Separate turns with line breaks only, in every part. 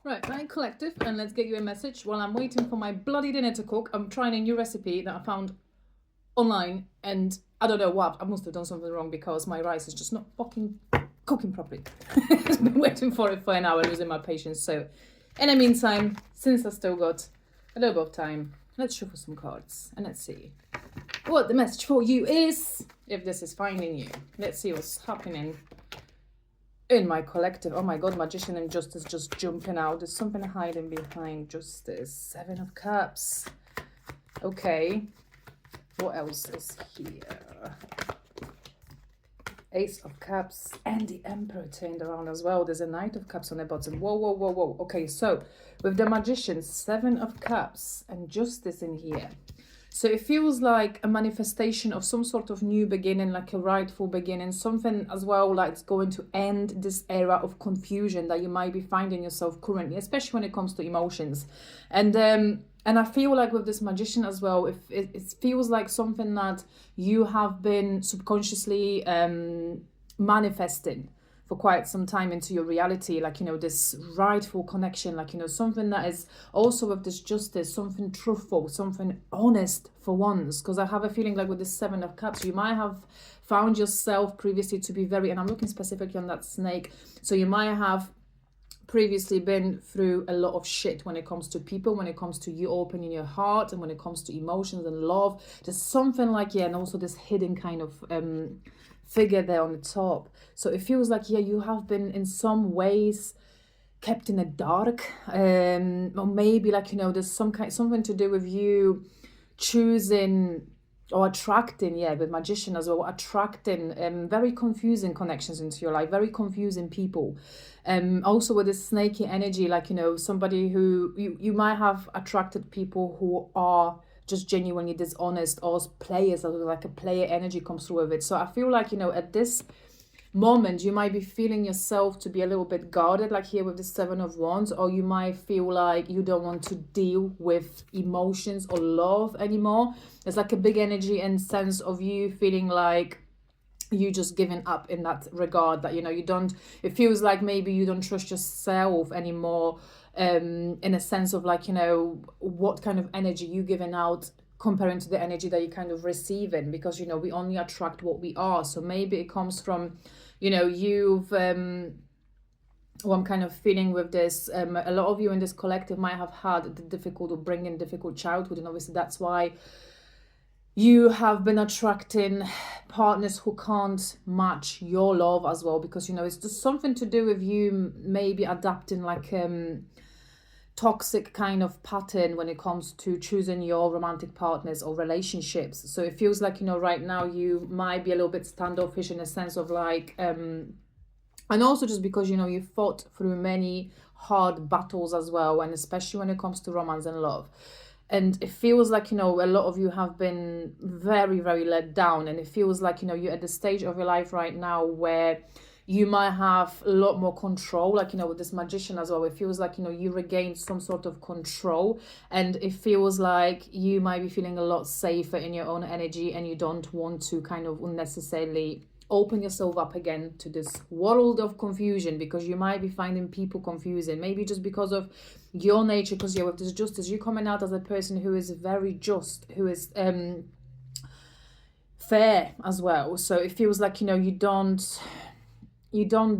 Right, my collective, and let's get you a message. While I'm waiting for my bloody dinner to cook, I'm trying a new recipe that I found online, and I don't know what. I must have done something wrong because my rice is just not fucking cooking properly. I've been waiting for it for an hour, losing my patience. So, in the meantime, since I still got a little bit of time, let's shuffle some cards and let's see what the message for you is. If this is finding you, let's see what's happening in my collective. Oh my god, Magician and Justice just jumping out. There's something hiding behind Justice. 7 of Cups. Okay. What else is here? Ace of Cups and the Emperor turned around as well. There's a Knight of Cups on the bottom. Whoa, whoa, whoa, whoa. Okay, so with the Magician, 7 of Cups and Justice in here. So it feels like a manifestation of some sort of new beginning, like a rightful beginning, something as well like it's going to end this era of confusion that you might be finding yourself currently, especially when it comes to emotions. And I feel like with this Magician as well, if it feels like something that you have been subconsciously manifesting for quite some time into your reality, like, you know, this rightful connection, like, you know, something that is also with this Justice, something truthful, something honest for once. Because I have a feeling like with this 7 of Cups, you might have found yourself previously to be very, and I'm looking specifically on that snake, so you might have previously been through a lot of shit when it comes to people, when it comes to you opening your heart, and when it comes to emotions and love. There's something like, yeah, and also this hidden kind of figure there on the top. So it feels like, yeah, you have been in some ways kept in the dark, or maybe like, you know, there's something to do with you choosing or attracting, yeah, with Magician as well, attracting very confusing connections into your life, very confusing people. Also with this snaky energy, like, you know, somebody who you might have attracted people who are just genuinely dishonest, or players, like a player energy comes through with it. So I feel like, you know, at this moment you might be feeling yourself to be a little bit guarded, like here with the 7 of Wands, or you might feel like you don't want to deal with emotions or love anymore. There's like a big energy and sense of you feeling like you just giving up in that regard, that, you know, you don't, it feels like maybe you don't trust yourself anymore, in a sense of like, you know, what kind of energy you giving out comparing to the energy that you kind of receiving, because, you know, we only attract what we are. So maybe it comes from, you know, you've what I'm kind of feeling with this, a lot of you in this collective might have had the difficult upbringing, difficult childhood, and obviously that's why you have been attracting partners who can't match your love as well, because, you know, it's just something to do with you maybe adapting like toxic kind of pattern when it comes to choosing your romantic partners or relationships. So it feels like, you know, right now you might be a little bit standoffish in a sense of like and also just because, you know, you fought through many hard battles as well, and especially when it comes to romance and love. And it feels like, you know, a lot of you have been very, very let down, and it feels like, you know, you're at the stage of your life right now where you might have a lot more control, like, you know, with this Magician as well. It feels like, you know, you regained some sort of control, and it feels like you might be feeling a lot safer in your own energy, and you don't want to kind of unnecessarily open yourself up again to this world of confusion, because you might be finding people confusing, maybe just because of your nature, because yeah, with this Justice, you're coming out as a person who is very just, who is fair as well. So it feels like, you know, you don't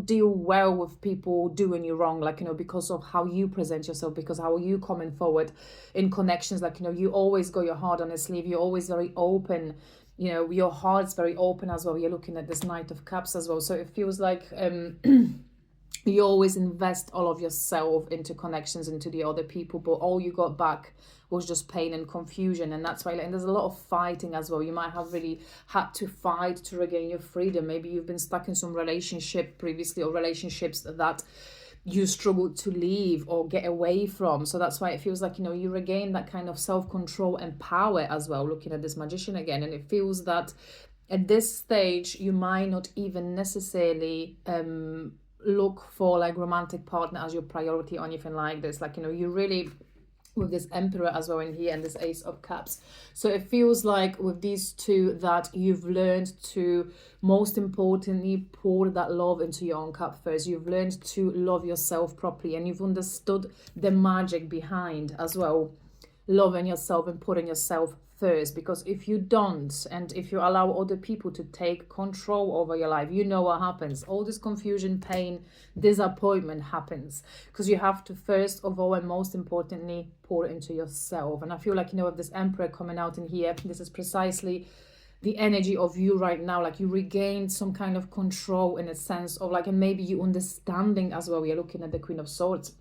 deal well with people doing you wrong, like, you know, because of how you present yourself, because how you coming forward in connections, like, you know, you always got your heart on the sleeve, you're always very open, you know, your heart's very open as well. You're looking at this Knight of Cups as well, so it feels like you always invest all of yourself into connections, into the other people, but all you got back was just pain and confusion. And that's why, and there's a lot of fighting as well. You might have really had to fight to regain your freedom. Maybe you've been stuck in some relationship previously, or relationships that you struggled to leave or get away from. So that's why it feels like, you know, you regain that kind of self-control and power as well, looking at this Magician again. And it feels that at this stage you might not even necessarily look for like romantic partner as your priority or anything like this. Like, you know, you really with this Emperor as well in here and this Ace of Cups. So it feels like with these two that you've learned to, most importantly, pour that love into your own cup first. You've learned to love yourself properly, and you've understood the magic behind as well loving yourself and putting yourself first. Because if you don't, and if you allow other people to take control over your life, you know what happens. All this confusion, pain, disappointment happens because you have to first of all and most importantly pour into yourself. And I feel like, you know, with this Emperor coming out in here, this is precisely the energy of you right now. Like you regained some kind of control in a sense of like, and maybe you understanding as well. We are looking at the Queen of Swords.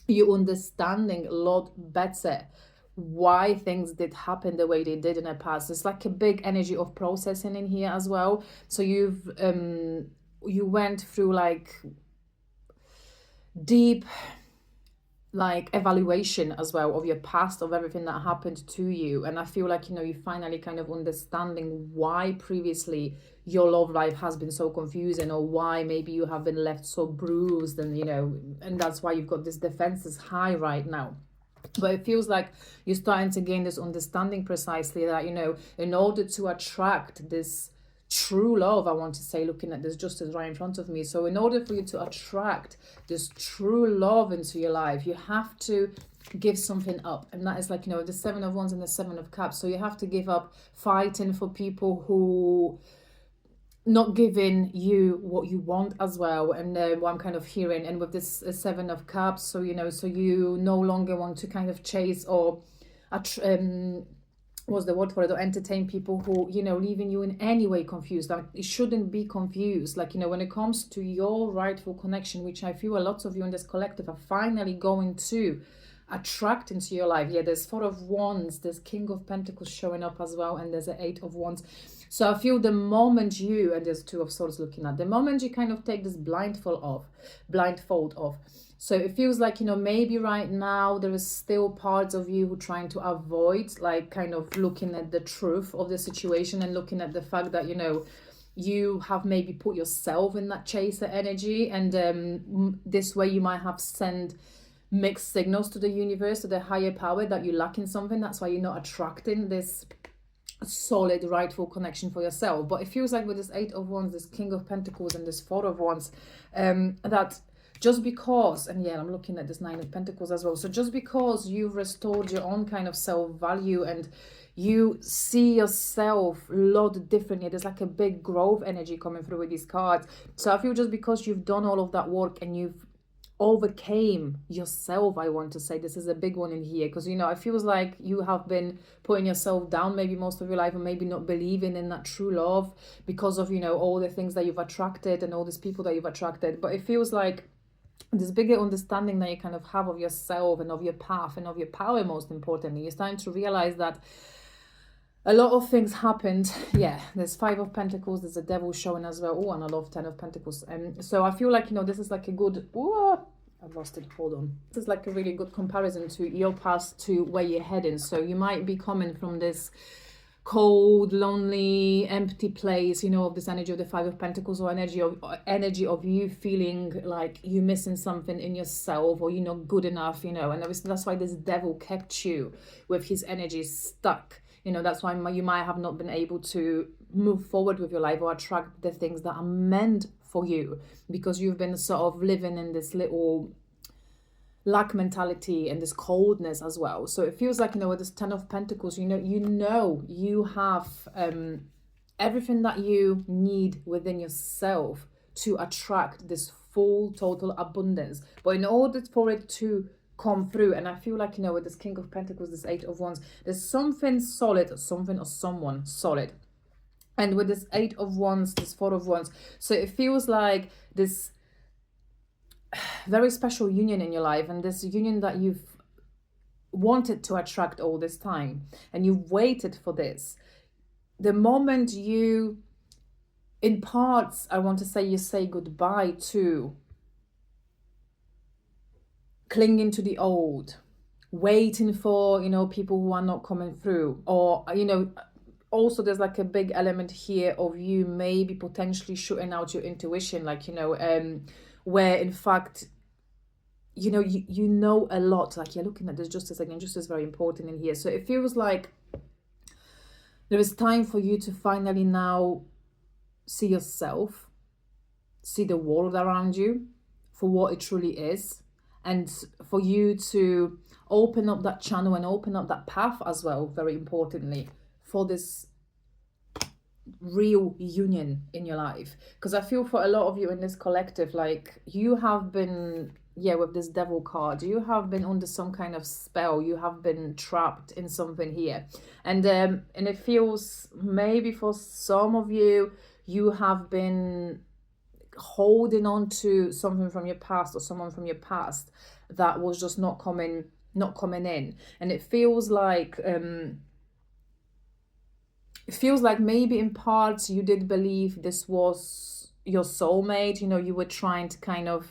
You understanding a lot better why things did happen the way they did in the past. It's like a big energy of processing in here as well. So you've you went through like deep like evaluation as well of your past, of everything that happened to you. And I feel like, you know, you finally kind of understanding why previously your love life has been so confusing, or why maybe you have been left so bruised, and you know, and that's why you've got this defenses high right now. But it feels like you're starting to gain this understanding precisely that, you know, in order to attract this true love, I want to say, looking at this justice right in front of me. So in order for you to attract this true love into your life, you have to give something up. And that is like, you know, the Seven of Wands and the Seven of Cups. So you have to give up fighting for people who not giving you what you want as well. And what I'm kind of hearing, and with this Seven of Cups, so you know, so you no longer want to kind of chase or what's the word for it, or entertain people who, you know, leaving you in any way confused. Like it shouldn't be confused. Like, you know, when it comes to your rightful connection, which I feel a lot of you in this collective are finally going to attract into your life. Yeah, there's Four of Wands, there's King of Pentacles showing up as well, and there's an Eight of Wands. So I feel the moment you, and there's Two of Swords looking at, the moment you kind of take this blindfold off. So it feels like, you know, maybe right now there is still parts of you who are trying to avoid, like kind of looking at the truth of the situation and looking at the fact that, you know, you have maybe put yourself in that chaser energy, and this way you might have sent mixed signals to the universe, to the higher power, that you're lacking something. That's why you're not attracting this solid rightful connection for yourself. But it feels like with this Eight of Wands, this King of Pentacles, and this Four of Wands, that just because, and yeah, I'm looking at this Nine of Pentacles as well, so just because you've restored your own kind of self-value and you see yourself a lot differently, there's like a big growth energy coming through with these cards. So I feel just because you've done all of that work and you've overcame yourself, I want to say, this is a big one in here, because, you know, it feels like you have been putting yourself down maybe most of your life, and maybe not believing in that true love because of, you know, all the things that you've attracted and all these people that you've attracted. But it feels like this bigger understanding that you kind of have of yourself and of your path and of your power, most importantly. You're starting to realize that a lot of things happened. Yeah, there's Five of Pentacles, there's a Devil showing as well. Oh, and I love Ten of Pentacles. So I feel like, you know, this is like a good... Ooh, I've lost it, hold on. This is like a really good comparison to your past to where you're heading. So you might be coming from this cold, lonely, empty place, you know, of this energy of the Five of Pentacles, or energy of you feeling like you're missing something in yourself, or you're not good enough, you know. And obviously that's why this Devil kept you with his energy stuck. You know, that's why you might have not been able to move forward with your life or attract the things that are meant for you, because you've been sort of living in this little lack mentality and this coldness as well. So it feels like, you know, with this Ten of Pentacles, you know you have everything that you need within yourself to attract this full total abundance. But in order for it to come through, and I feel like, you know, with this King of Pentacles, this Eight of Wands, there's something solid, something or someone solid. And with this Eight of Wands, this Four of Wands, so it feels like this very special union in your life, and this union that you've wanted to attract all this time, and you've waited for this. The moment you, in parts, I want to say, you say goodbye to clinging to the old, waiting for, you know, people who are not coming through, or, you know, also there's like a big element here of you maybe potentially shooting out your intuition, like, you know, where in fact you know, you know a lot. Like, you're looking at this justice again. Justice is very important in here. So it feels like there is time for you to finally now see yourself, see the world around you for what it truly is, and for you to open up that channel and open up that path as well, very importantly, for this real union in your life. Because I feel for a lot of you in this collective, like, you have been, yeah, with this devil card, you have been under some kind of spell, you have been trapped in something here. And it feels, maybe for some of you, you have been holding on to something from your past or someone from your past that was just not coming in. And it feels like maybe in parts you did believe this was your soulmate. You know, you were trying to kind of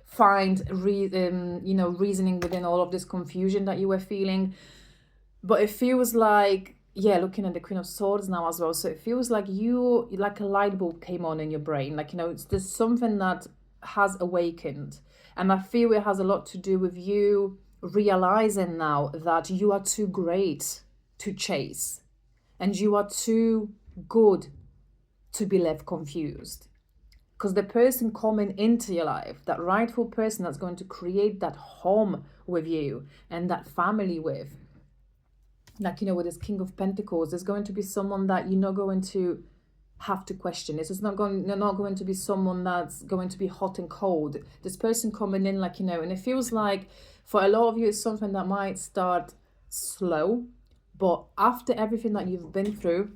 find reasoning within all of this confusion that you were feeling. But it feels like, yeah, looking at the Queen of Swords now as well, so it feels like like a light bulb came on in your brain. Like, you know, there's something that has awakened. And I feel it has a lot to do with you realizing now that you are too great to chase. And you are too good to be left confused. Because the person coming into your life, that rightful person that's going to create that home with you and that family with, like, you know, with this King of Pentacles, there's going to be someone that you're not going to have to question. It's not going to be someone that's going to be hot and cold. This person coming in, like, you know, and it feels like for a lot of you, it's something that might start slow, but after everything that you've been through,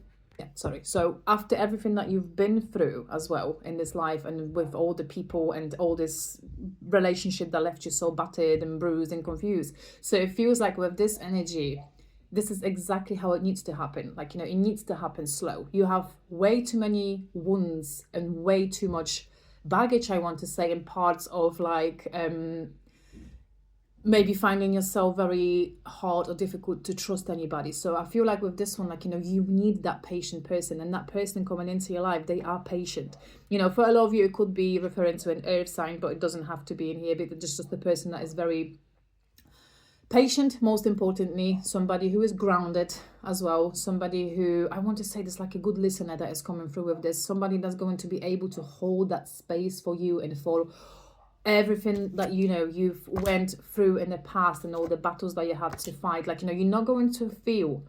after everything that you've been through as well in this life, and with all the people and all this relationship that left you so battered and bruised and confused, so it feels like with this energy, this is exactly how it needs to happen. Like, you know, it needs to happen slow. You have way too many wounds and way too much baggage, I want to say, in parts of, like, maybe finding yourself very hard or difficult to trust anybody. So I feel like with this one, like, you know, you need that patient person, and that person coming into your life, they are patient. You know, for a lot of you, it could be referring to an earth sign, but it doesn't have to be in here, but it's just the person that is very patient, most importantly, somebody who is grounded as well, somebody who, I want to say this, like a good listener that is coming through with this, somebody that's going to be able to hold that space for you and for everything that, you know, you've went through in the past and all the battles that you had to fight. Like, you know, you're not going to feel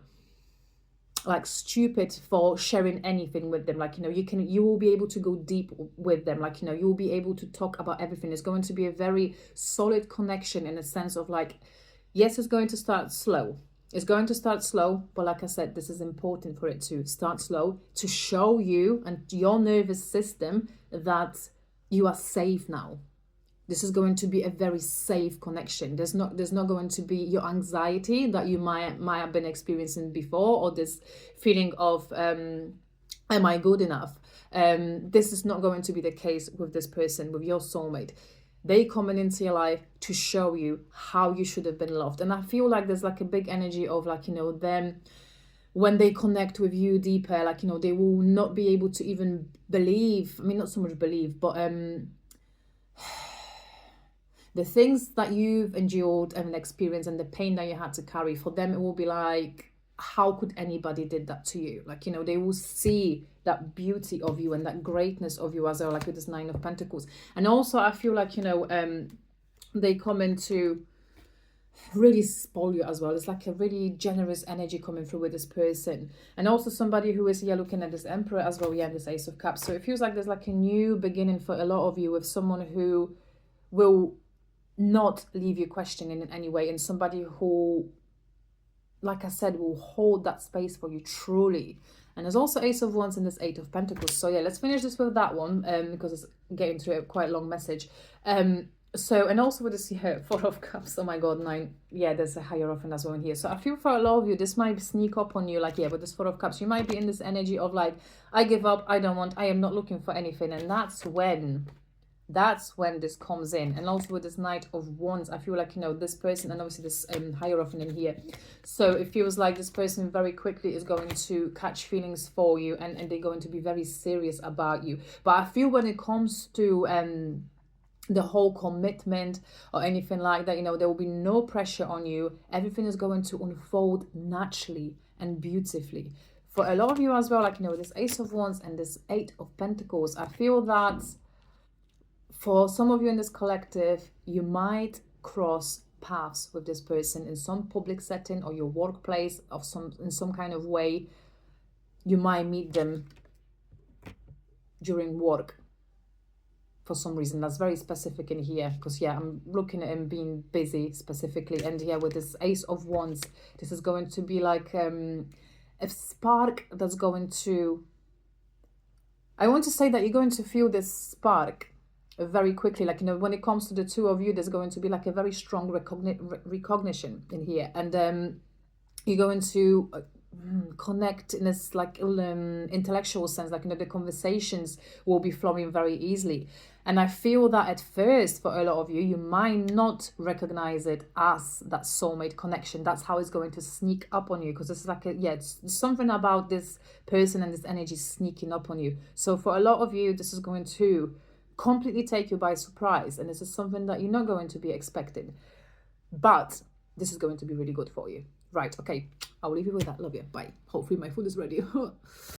like stupid for sharing anything with them. Like, you know, you will be able to go deep with them. Like, you know, you will be able to talk about everything. It's going to be a very solid connection in a sense of, like, yes, it's going to start slow. It's going to start slow, but like I said, this is important for it to start slow, to show you and your nervous system that you are safe now. This is going to be a very safe connection. There's not going to be your anxiety that you might have been experiencing before, or this feeling of am I good enough? This is not going to be the case with this person, with your soulmate. They coming into your life to show you how you should have been loved. And I feel like there's like a big energy of, like, you know, them, when they connect with you deeper, like, you know, they will not be able to even believe, I mean, not so much believe, but the things that you've endured and experienced and the pain that you had to carry, for them, it will be like, how could anybody did that to you? Like, you know, they will see that beauty of you and that greatness of you as well, like with this Nine of Pentacles. And also I feel like, you know, they come in to really spoil you as well. It's like a really generous energy coming through with this person. And also somebody who is here looking at this Emperor as well, yeah, and this Ace of Cups. So it feels like there's like a new beginning for a lot of you, with someone who will not leave you questioning in any way, and somebody who, like I said, will hold that space for you truly. And there's also Ace of Wands and this Eight of Pentacles. So yeah, let's finish this with that one, because it's getting to a quite long message. So, and also with this Four of Cups, oh my god, 9, yeah, there's a Hierophant as well in here. So I feel for a lot of you, this might sneak up on you, like, yeah, with this Four of Cups, you might be in this energy of, like, I give up, I don't want, I am not looking for anything. And that's when this comes in. And also with this Knight of Wands, I feel like, you know, this person, and obviously this Hierophant in here, so it feels like this person very quickly is going to catch feelings for you, and they're going to be very serious about you. But I feel when it comes to the whole commitment or anything like that. You know, there will be no pressure on you. Everything is going to unfold naturally and beautifully. For a lot of you as well, like, you know, this Ace of Wands and this Eight of Pentacles, I feel that for some of you in this collective, you might cross paths with this person in some public setting or your workplace of in some kind of way. You might meet them during work for some reason. That's very specific in here, because yeah, I'm looking at him being busy specifically. And yeah, with this Ace of Wands, this is going to be like a spark that's going to, I want to say that you're going to feel this spark very quickly. Like, you know, when it comes to the two of you, there's going to be like a very strong recognition in here. And you're going to connect in this like intellectual sense. Like, you know, the conversations will be flowing very easily. And I feel that at first, for a lot of you, you might not recognize it as that soulmate connection. That's how it's going to sneak up on you, because it's like it's something about this person and this energy sneaking up on you. So for a lot of you, this is going to completely take you by surprise, and this is something that you're not going to be expecting. But this is going to be really good for you. Right, okay, I'll leave you with that. Love you. Bye. Hopefully my food is ready.